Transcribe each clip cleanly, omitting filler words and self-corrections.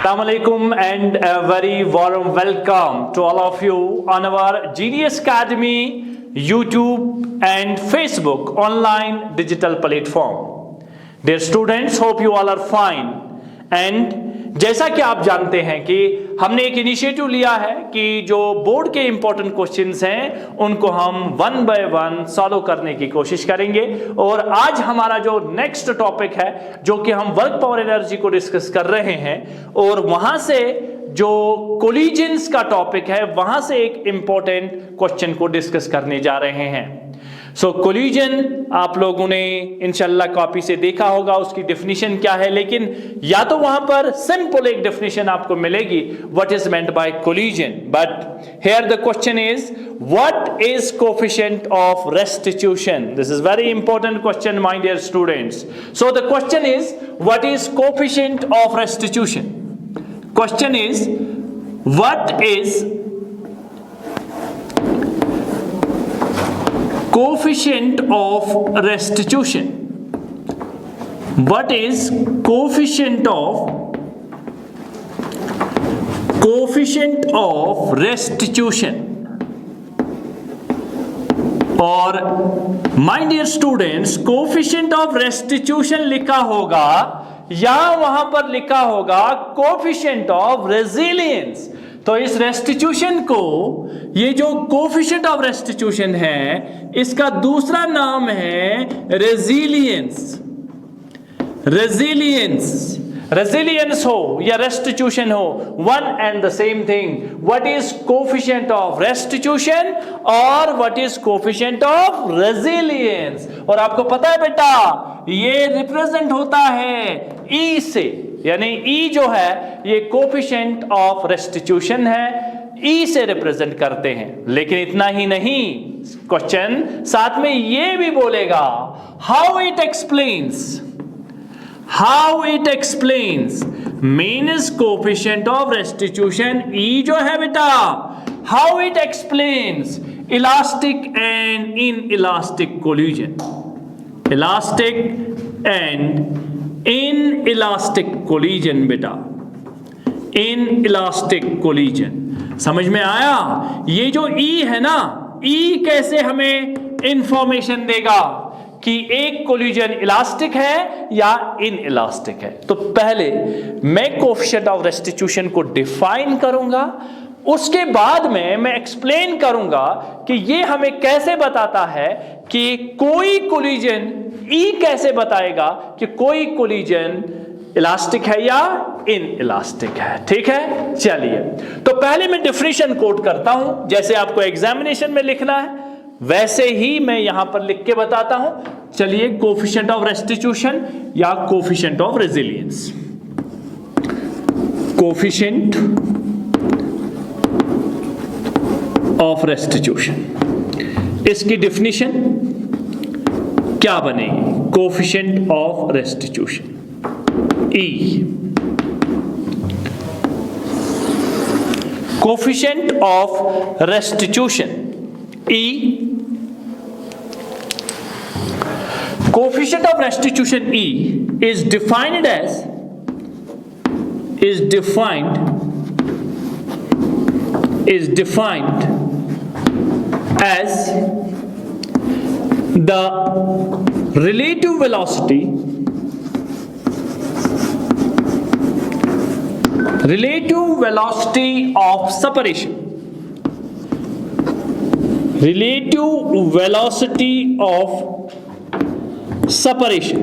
Assalamu alaikum and a very warm welcome to all of you on our GDS Academy YouTube and Facebook online digital platform. Dear students, hope you all are fine. And जैसा कि आप जानते हैं कि हमने एक initiative लिया है कि जो बोर्ड के इंपॉर्टेंट क्वेश्चंस हैं उनको हम वन बाय वन सॉल्व करने की कोशिश करेंगे। और आज हमारा जो नेक्स्ट टॉपिक है जो कि हम वर्क पावर एनर्जी को डिस्कस कर रहे हैं और वहां से जो कोलिजन्स का टॉपिक है वहां से एक इंपॉर्टेंट क्वेश्चन को डिस्कस करने जा रहे हैं। सो कोलिजन आप लोगों ने इंशाल्लाह कॉपी से देखा होगा, उसकी डेफिनेशन क्या है, लेकिन या तो वहां पर सिंपल एक डेफिनेशन आपको मिलेगी what is meant by collision, but here the question is what is coefficient of restitution. This is very important question my dear students. So the question is what is coefficient of restitution. Question is what is coefficient of restitution. What is coefficient of restitution? और my dear students, coefficient of restitution लिखा होगा या वहां पर लिखा होगा coefficient of resilience। तो इस रेस्टिट्यूशन को, ये जो कोएफिशिएंट ऑफ रेस्टिट्यूशन है इसका दूसरा नाम है रेजिलियंस। रेजिलियंस हो या रेस्टिट्यूशन हो, one and the same thing. What is coefficient of restitution और what is coefficient of resilience. और आपको पता है बेटा ये रिप्रेजेंट होता है ई से, यानी ई जो है ये कोएफिशिएंट ऑफ रेस्टिट्यूशन है, ई से रिप्रेजेंट करते हैं। लेकिन इतना ही नहीं, क्वेश्चन साथ में ये भी बोलेगा how it explains means coefficient of restitution e जो है बेटा, how it explains elastic and inelastic collision. Elastic and inelastic collision बेटा, इन इलास्टिक कोलिजन। समझ में आया? ये जो ई है ना, ई कैसे हमें इंफॉर्मेशन देगा कि एक कोलिजन इलास्टिक है या इन इलास्टिक है। तो पहले मैं कोएफिशिएंट ऑफ रेस्टिट्यूशन को डिफाइन करूंगा, उसके बाद में मैं एक्सप्लेन करूंगा कि ये हमें कैसे बताता है कि कोई कोलिजन, ई कैसे बताएगा कि कोई कोलिजन इलास्टिक है या इन इलास्टिक है। ठीक है, चलिए तो पहले मैं डेफिनेशन कोट करता हूं, जैसे आपको एग्जामिनेशन में लिखना है वैसे ही मैं यहां पर लिख के बताता हूं। चलिए, कोएफिशिएंट ऑफ रेस्टिट्यूशन या coefficient of resilience. Coefficient of restitution, इसकी डेफिनेशन क्या बनेगी? Coefficient of restitution E, coefficient of restitution E, coefficient of restitution E is defined as the relative velocity of separation. Relative velocity of separation.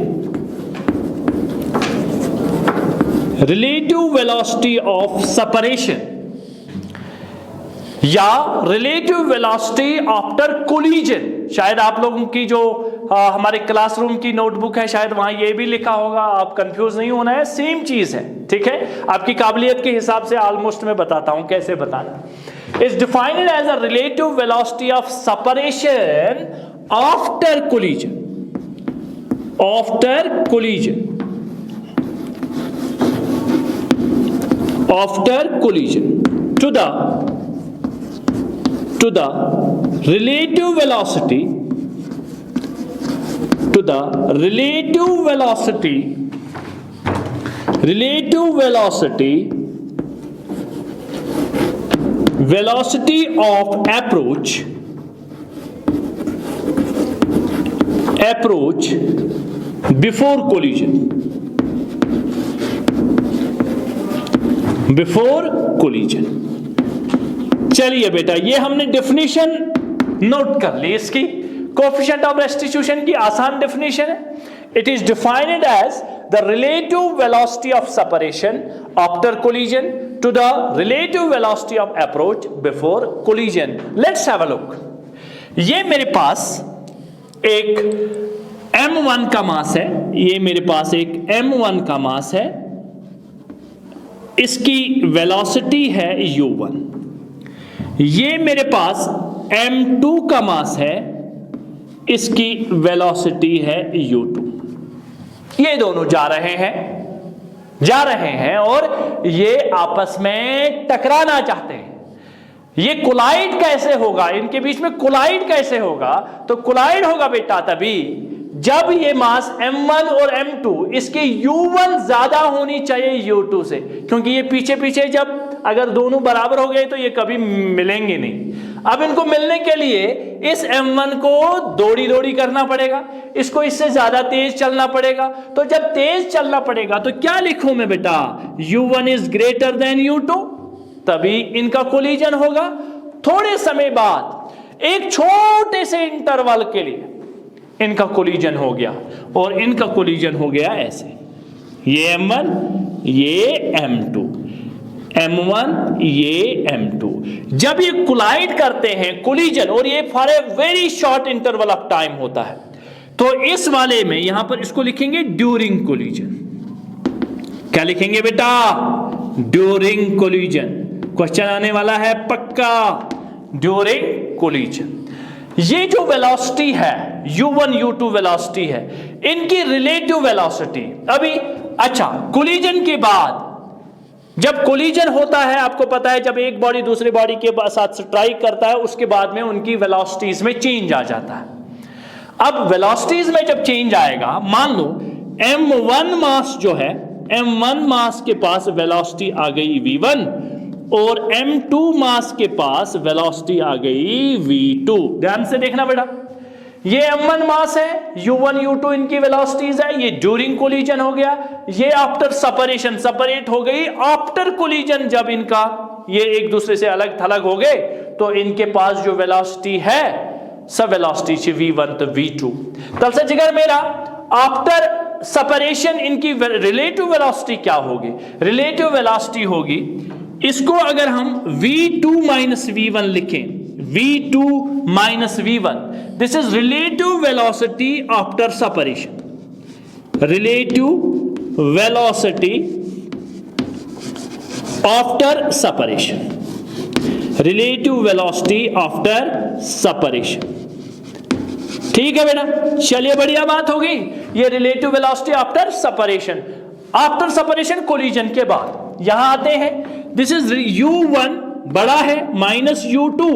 Relative velocity of separation या relative velocity after collision. शायद आप लोगों की जो हमारे classroom की notebook है शायद वहां ये भी लिखा होगा, आप कंफ्यूज नहीं होना है, सेम चीज है। ठीक है, आपकी काबिलियत के हिसाब से ऑलमोस्ट मैं बताता हूं कैसे बताना। Is defined as a relative velocity of separation after collision, after collision, after collision to the relative velocity velocity of approach before collision, चलिए बेटा, ये हमने डेफिनेशन नोट कर ली इसकी। कोएफिशिएंट ऑफ रेस्टिट्यूशन की आसान डेफिनेशन है। It is defined as the relative velocity of separation after collision to the relative velocity of approach before collision. Let's have a look. ये मेरे पास एक m1 का मास है, ये मेरे पास एक m1 का मास है, इसकी वेलोसिटी है u1। ये मेरे पास m2 का मास है, इसकी वेलोसिटी है u2। ये दोनों जा रहे हैं और ये आपस में टकराना चाहते हैं। ये कोलाइड कैसे होगा, इनके बीच में कोलाइड कैसे होगा? तो कोलाइड होगा बेटा तभी जब ये मास m1 और m2 इसके u1 ज्यादा होनी चाहिए u2 से, क्योंकि ये पीछे पीछे जब अगर दोनों बराबर हो गए तो ये कभी मिलेंगे नहीं। अब इनको मिलने के लिए इस m1 को दौड़ी करना पड़ेगा, इसको इससे ज्यादा तेज चलना पड़ेगा। तो जब तेज चलना पड़ेगा तो क्या लिखूं मैं बेटा? u1 is greater than u2, तभी इनका कोलिजन होगा। थोड़े समय बाद एक छोटे से इंटरवल के लिए इनका कोलिजन हो गया और इनका कोलिजन हो गया ऐसे, ये m1 ये m2, m1 ये m2। जब ये कोलाइड करते हैं कोलिजन, और ये for a very short interval of time होता है, तो इस वाले में यहां पर इसको लिखेंगे ड्यूरिंग कोलिजन। क्या लिखेंगे बेटा? During collision. क्वेश्चन आने वाला है पक्का, ड्यूरिंग कोलिजन। ये जो वेलोसिटी है u1 u2 वेलोसिटी है, इनकी रिलेटिव वेलोसिटी अभी, अच्छा कोलिजन के बाद जब कोलिजन होता है, आपको पता है जब एक बॉडी दूसरे बॉडी के साथ स्ट्राइक करता है उसके बाद में उनकी वेलोसिटीज में चेंज आ जाता है। अब वेलोसिटीज में जब चेंज आएगा, मान लो m1 मास जो है, m1 मास के पास वेलोसिटी आ गई v1 और m2 मास के पास वेलोसिटी आ गई v2। ध्यान से देखना बेटा, ये m1 मास है, u1 u2 इनकी वेलोसिटीज है, ये ड्यूरिंग कोलिजन हो गया, ये आफ्टर सेपरेशन सेपरेट हो गई। आफ्टर कोलिजन जब इनका ये एक दूसरे से अलग थलग हो गए तो इनके पास जो वेलोसिटी है सब वेलोसिटी से v1 तो v2। तब से जिगर मेरा आफ्टर सेपरेशन इनकी रिलेटिव वेलोसिटी क्या होगी? रिलेटिव वेलोसिटी होगी, इसको अगर हम v2 माइनस v1 लिखें, v2 minus v1, this is relative velocity after separation. Relative velocity after separation, relative velocity after separation. ठीक है बेटा, चलिए बढ़िया बात होगी। ये relative velocity after separation, after separation collision के बाद यहां आते हैं। दिस इज u1 बड़ा है माइनस u2,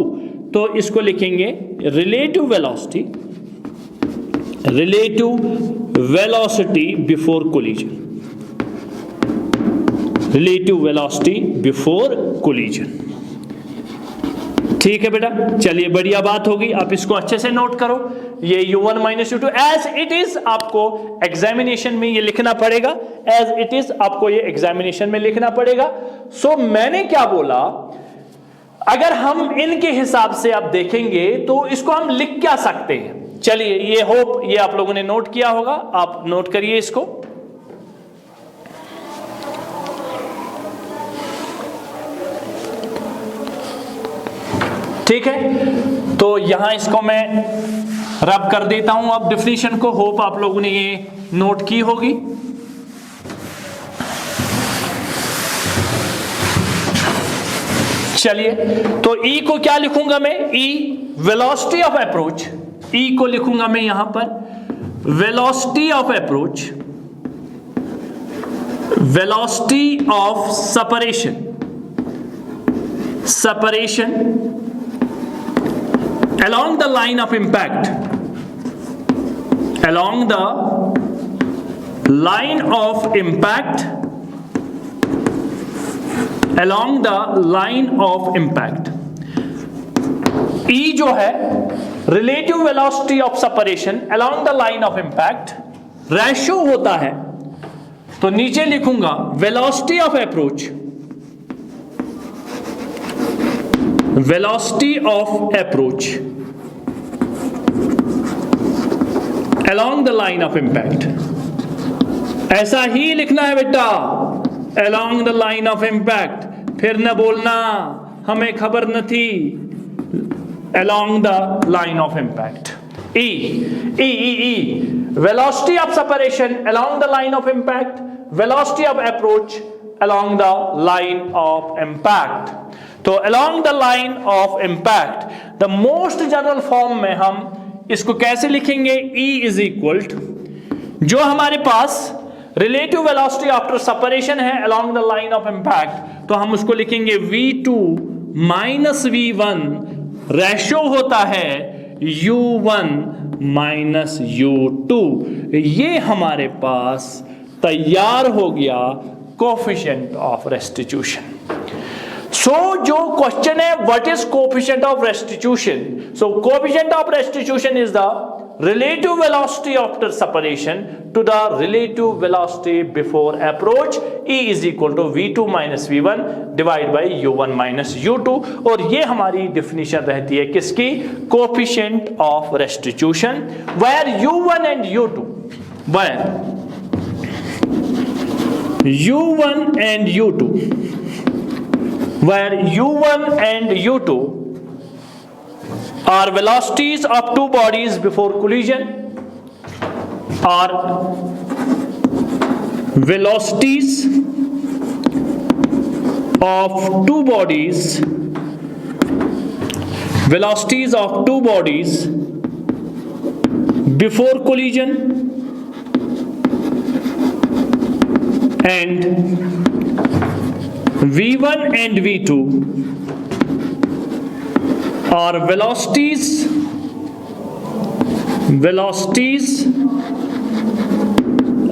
तो इसको लिखेंगे relative velocity, relative velocity before collision, relative velocity before collision. ठीक है बेटा, चलिए बढ़िया बात होगी। आप इसको अच्छे से नोट करो, ये u1 minus u2 as it is आपको एग्जामिनेशन में ये लिखना पड़ेगा, एज इट इज आपको ये एग्जामिनेशन में लिखना पड़ेगा। सो मैंने क्या बोला, अगर हम इनके हिसाब से आप देखेंगे तो इसको हम लिख क्या सकते हैं? चलिए, ये होप ये आप लोगों ने नोट किया होगा, आप नोट करिए इसको। ठीक है, तो यहां इसको मैं रब कर देता हूं अब डेफिनेशन को। होप आप लोगों ने ये नोट की होगी। चलिए, तो E को क्या लिखूंगा मैं? E velocity of approach, E को लिखूंगा मैं यहां पर velocity of approach, velocity of separation, separation along the line of impact, along the line of impact, along the line of impact. E जो है relative velocity of separation along the line of impact, ratio होता है, तो नीचे लिखूंगा velocity of approach, velocity of approach along the line of impact. ऐसा ही लिखना है बेटा, along the line of impact, फिर न बोलना हमें खबर न थी, along the line of impact. E. Velocity of separation along the line of impact, velocity of approach along the line of impact. तो along the line of impact, the most general form में हम इसको कैसे लिखेंगे? E is equal to, जो हमारे पास relative velocity after separation है along the line of impact, तो हम उसको लिखेंगे v2 minus v1, रेशो होता है u1 minus u2. ये हमारे पास तैयार हो गया कोफिशिएंट ऑफ रेस्टिट्यूशन. सो जो क्वेश्चन है, what is coefficient of restitution? So coefficient of restitution is the relative velocity after separation to the relative velocity before approach. E is equal to v2 minus v1 divided by u1 minus u2. और ये हमारी definition रहती है किसकी? Coefficient of restitution, where u1 and u2, where u1 and u2, where u1 and u2 are velocities of two bodies before collision, are velocities of two bodies, velocities of two bodies before collision, and v1 and v2 are velocities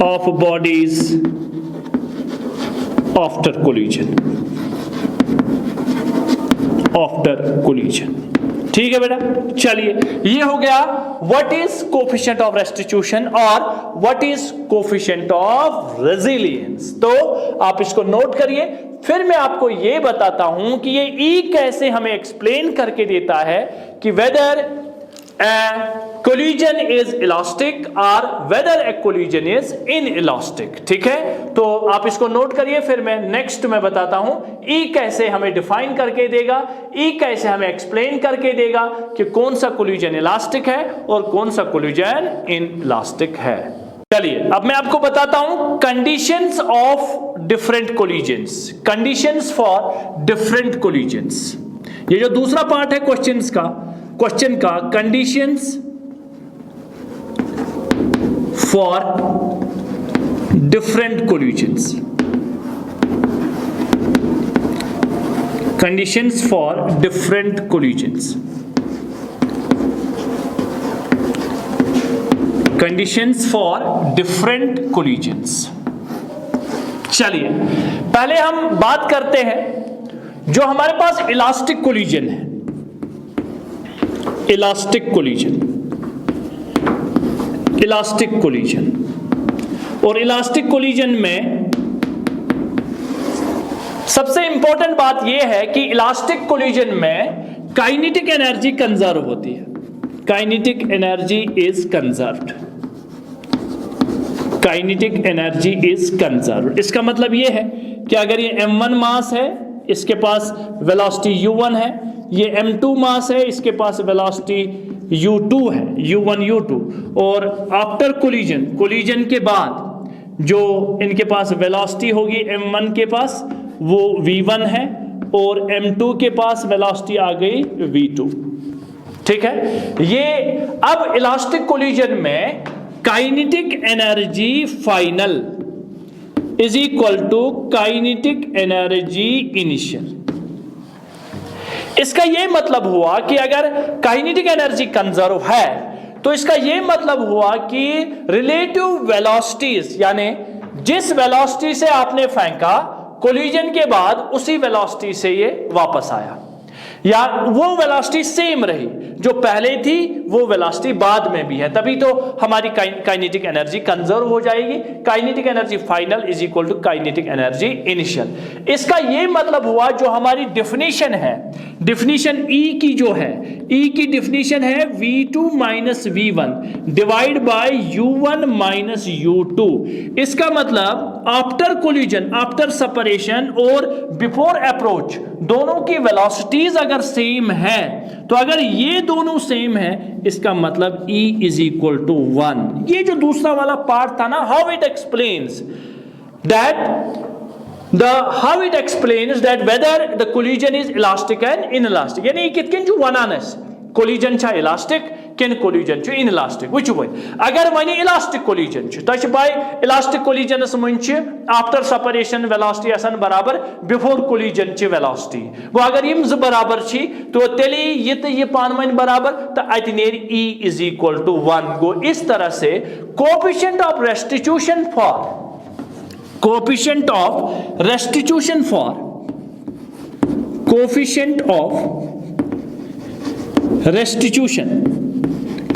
of bodies after collision. ठीक है बेटा, चलिए ये हो गया what is coefficient of restitution और what is coefficient of resilience. तो आप इसको नोट करिए, फिर मैं आपको ये बताता हूं कि ये ई कैसे हमें एक्सप्लेन करके देता है कि weather collision is elastic or whether a collision is inelastic. ठीक है, तो आप इसको नोट करिए, फिर मैं नेक्स्ट में बताता हूं ई कैसे हमें डिफाइन करके देगा, ई कैसे हमें एक्सप्लेन करके देगा कि कौन सा कोलिजन इलास्टिक है और कौन सा कोलिजन इनइलास्टिक है. चलिए अब मैं आपको बताता हूं conditions of different collisions, conditions for different collisions. ये जो दूसरा पार्ट है क्वेश्चन का conditions for different collisions, conditions for different collisions, conditions for different collisions. चलिए पहले हम बात करते हैं जो हमारे पास इलास्टिक कोलिजन है, इलास्टिक कोलिजन और इलास्टिक कोलिजन में सबसे इंपॉर्टेंट बात यह है कि इलास्टिक कोलिजन में काइनेटिक एनर्जी कंजर्व होती है. Kinetic energy is conserved, kinetic energy is conserved. इसका मतलब यह है कि अगर ये m1 मास है, इसके पास वेलोसिटी u1 है, ये m2 मास है, इसके पास वेलोसिटी u2 है, u1 u2, और आफ्टर कोलिजन के बाद जो इनके पास वेलोसिटी होगी m1 के पास वो v1 है और m2 के पास वेलोसिटी आ गई v2. ठीक है, ये अब इलास्टिक कोलिजन में kinetic energy final is equal to kinetic energy initial. इसका यह मतलब हुआ कि अगर काइनेटिक एनर्जी कंजर्व है तो इसका यह मतलब हुआ कि रिलेटिव वेलोसिटीज, यानी जिस वेलोसिटी से आपने फेंका कोलिजन के बाद उसी वेलोसिटी से ये वापस आया, या वो वेलोसिटी सेम रही जो पहले थी, वो वेलोसिटी बाद में भी है, तभी तो हमारी काइनेटिक एनर्जी कंजर्व हो जाएगी। Kinetic energy final is equal to kinetic energy initial. इसका ये मतलब हुआ जो हमारी डेफिनेशन है, डेफिनेशन ई की जो है, ई की डेफिनेशन है v2 minus v1 divide by u1 minus u2। इसका मतलब आफ्टर कोलिजन, आफ्टर सेपरेशन और बिफोर अप्रोच दोनों की वेलोसिटीज अगर सेम है, तो अगर ये दोनों सेम है इसका मतलब E इज इक्वल टू 1। ये जो दूसरा वाला पार्ट था ना, how it explains that whether the collision is elastic and inelastic, यानी कितकिन जो वनानस कोलिजन छा इलास्टिक किन कोलिजन छु इनइलास्टिक। वो अगर वनी इलास्टिक कोलिजन छु तो पाई इलास्टिक कोलिजनस मन आफ्टर सेपरेशन वेलोसिटी आसान बराबर बिफोर कोलिजन ची वेलोसिटी। गो अगर यम ज बराबर छी तो तेली ये तो ये पानवन बराबर तो अत नेर E इज इक्वल टू 1। गो इस तरह से coefficient of restitution for restitution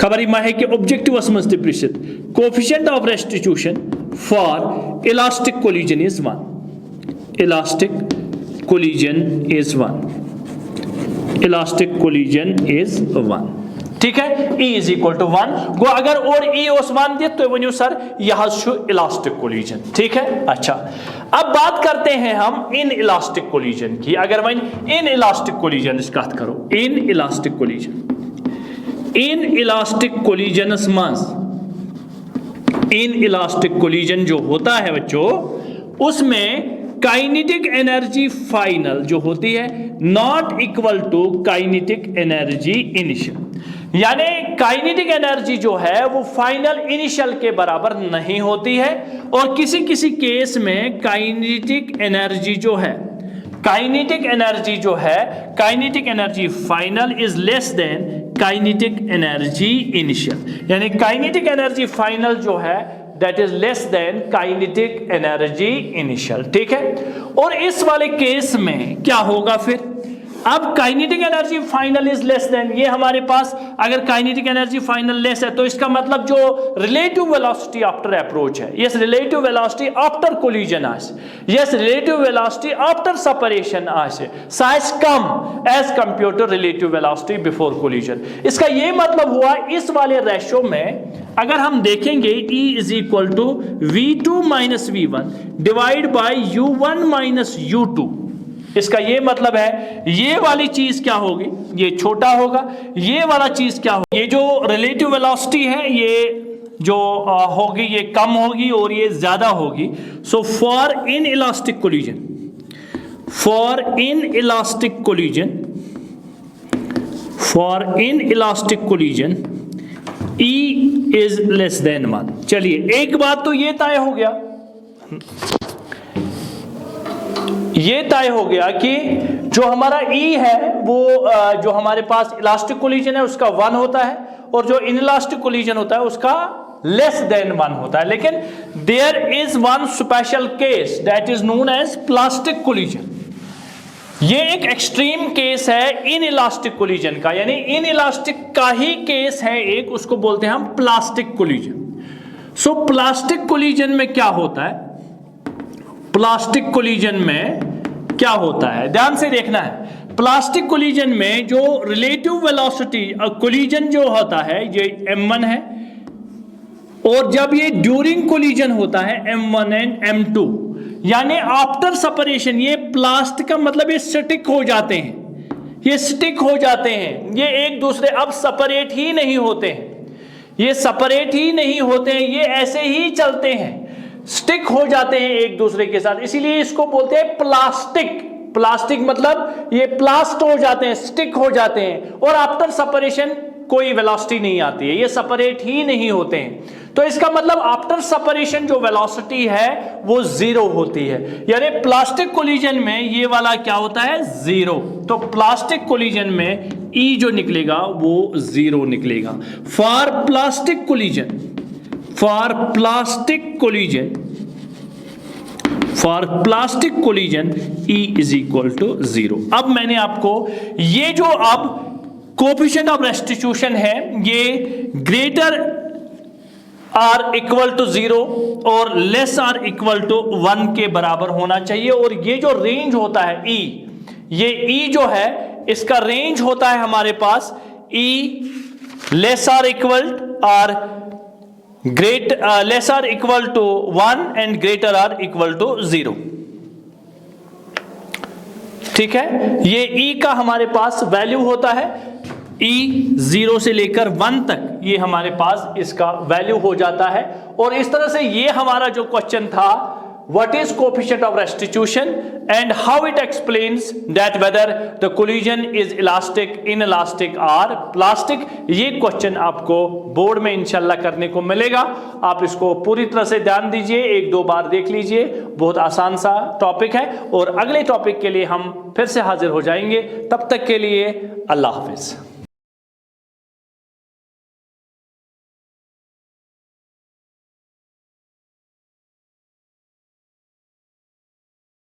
खबर मा है कि ऑब्जेक्टिवस मज Trishit coefficient of restitution for elastic collision is 1। Elastic collision is 1। ठीक है, E इज इक्वल टू 1। गो अगर और E ओस 1 दित तो वनु सर यह इलास्टिक कोलिजन। ठीक है, अच्छा अब बात करते हैं हम इन इलास्टिक कोलिजन की। अगर वन इन इलास्टिक कोलिजन कत करो, इन इलास्टिक कोलिजन जो होता है बच्चों, उसमें काइनेटिक एनर्जी फाइनल जो होती है not equal to kinetic energy initial, यानी काइनेटिक एनर्जी जो है वो फाइनल इनिशियल के बराबर नहीं होती है। और किसी किसी केस में kinetic energy final is less than kinetic energy initial, यानी काइनेटिक एनर्जी फाइनल जो है that is less than kinetic energy initial. ठीक है, और इस वाले केस में क्या होगा फिर, अब kinetic energy final is less than, ये हमारे पास अगर काइनेटिक एनर्जी फाइनल लेस है तो इसका मतलब जो रिलेटिव वेलोसिटी आफ्टर अप्रोच है, yes relative velocity after collision आसे, yes relative velocity after separation आसे साइज कम as compare to relative velocity before collision. इसका ये मतलब हुआ इस वाले रेशो में अगर हम देखेंगे E is equal to v2 minus v1 divide by u1 minus u2। इसका ये मतलब है ये वाली चीज क्या होगी, ये छोटा होगा, ये वाला चीज क्या होगी, ये जो रिलेटिव वेलोसिटी है ये जो होगी ये कम होगी और ये ज्यादा होगी। So for in elastic collision E is less than 1। चलिए एक बात तो ये तय हो गया, ये तय हो गया कि जो हमारा E है वो जो हमारे पास इलास्टिक कोलिजन है उसका 1 होता है और जो इनइलास्टिक कोलिजन होता है उसका लेस देन 1 होता है। लेकिन there is one special case that is known as plastic collision. ये एक एक्सट्रीम केस है इन इलास्टिक कोलिजन का, यानी इन इलास्टिक का ही केस है एक, उसको बोलते हैं हम प्लास्टिक कोलिजन। सो प्लास्टिक कोलिजन में क्या होता है, प्लास्टिक कोलिजन में क्या होता है ध्यान से देखना है। प्लास्टिक कोलिजन में जो रिलेटिव वेलोसिटी कोलिजन जो होता है ये m1 है, और जब ये ड्यूरिंग कोलिजन होता है m1 एंड m2, यानी आफ्टर सेपरेशन ये प्लास्ट का मतलब ये स्टिक हो जाते हैं, ये स्टिक हो जाते हैं, ये एक दूसरे अब सेपरेट ही नहीं होते हैं, ये सेपरेट ही नहीं होते हैं, ये ऐसे ही चलते हैं, स्टिक हो जाते हैं एक दूसरे के साथ, इसीलिए इसको बोलते हैं प्लास्टिक। प्लास्टिक मतलब ये प्लास्ट हो जाते हैं, स्टिक हो जाते हैं, और आफ्टर सेपरेशन कोई वेलोसिटी नहीं आती है, ये सेपरेट ही नहीं होते हैं। तो इसका मतलब आफ्टर सेपरेशन जो वेलोसिटी है वो जीरो होती है, यानी प्लास्टिक कोलिजन में ये वाला क्या होता है, जीरो। तो प्लास्टिक कोलिजन में E जो निकलेगा वो जीरो निकलेगा। For plastic collision for plastic collision E is equal to 0। अब मैंने आपको ये जो अब कोएफिशिएंट ऑफ रेस्टिट्यूशन है ये ग्रेटर आर इक्वल टू 0 और लेस आर इक्वल टू 1 के बराबर होना चाहिए। और ये जो रेंज होता है E, ये E जो है इसका रेंज होता है हमारे पास E less or equal or great less or equal to 1 and greater or equal to 0। ठीक है, ये E का हमारे पास वैल्यू होता है E 0 से लेकर 1 तक, ये हमारे पास इसका वैल्यू हो जाता है। और इस तरह से ये हमारा जो क्वेश्चन था, what is coefficient of restitution and how it explains that whether the collision is elastic, inelastic और प्लास्टिक, ये क्वेश्चन आपको बोर्ड में इंशाल्लाह करने को मिलेगा। आप इसको पूरी तरह से ध्यान दीजिए, 1-2 बार देख लीजिए, बहुत आसान सा टॉपिक है। और अगले टॉपिक के लिए हम फिर से हाजिर हो जाएंगे, तब तक के लिए अल्लाह हाफिज।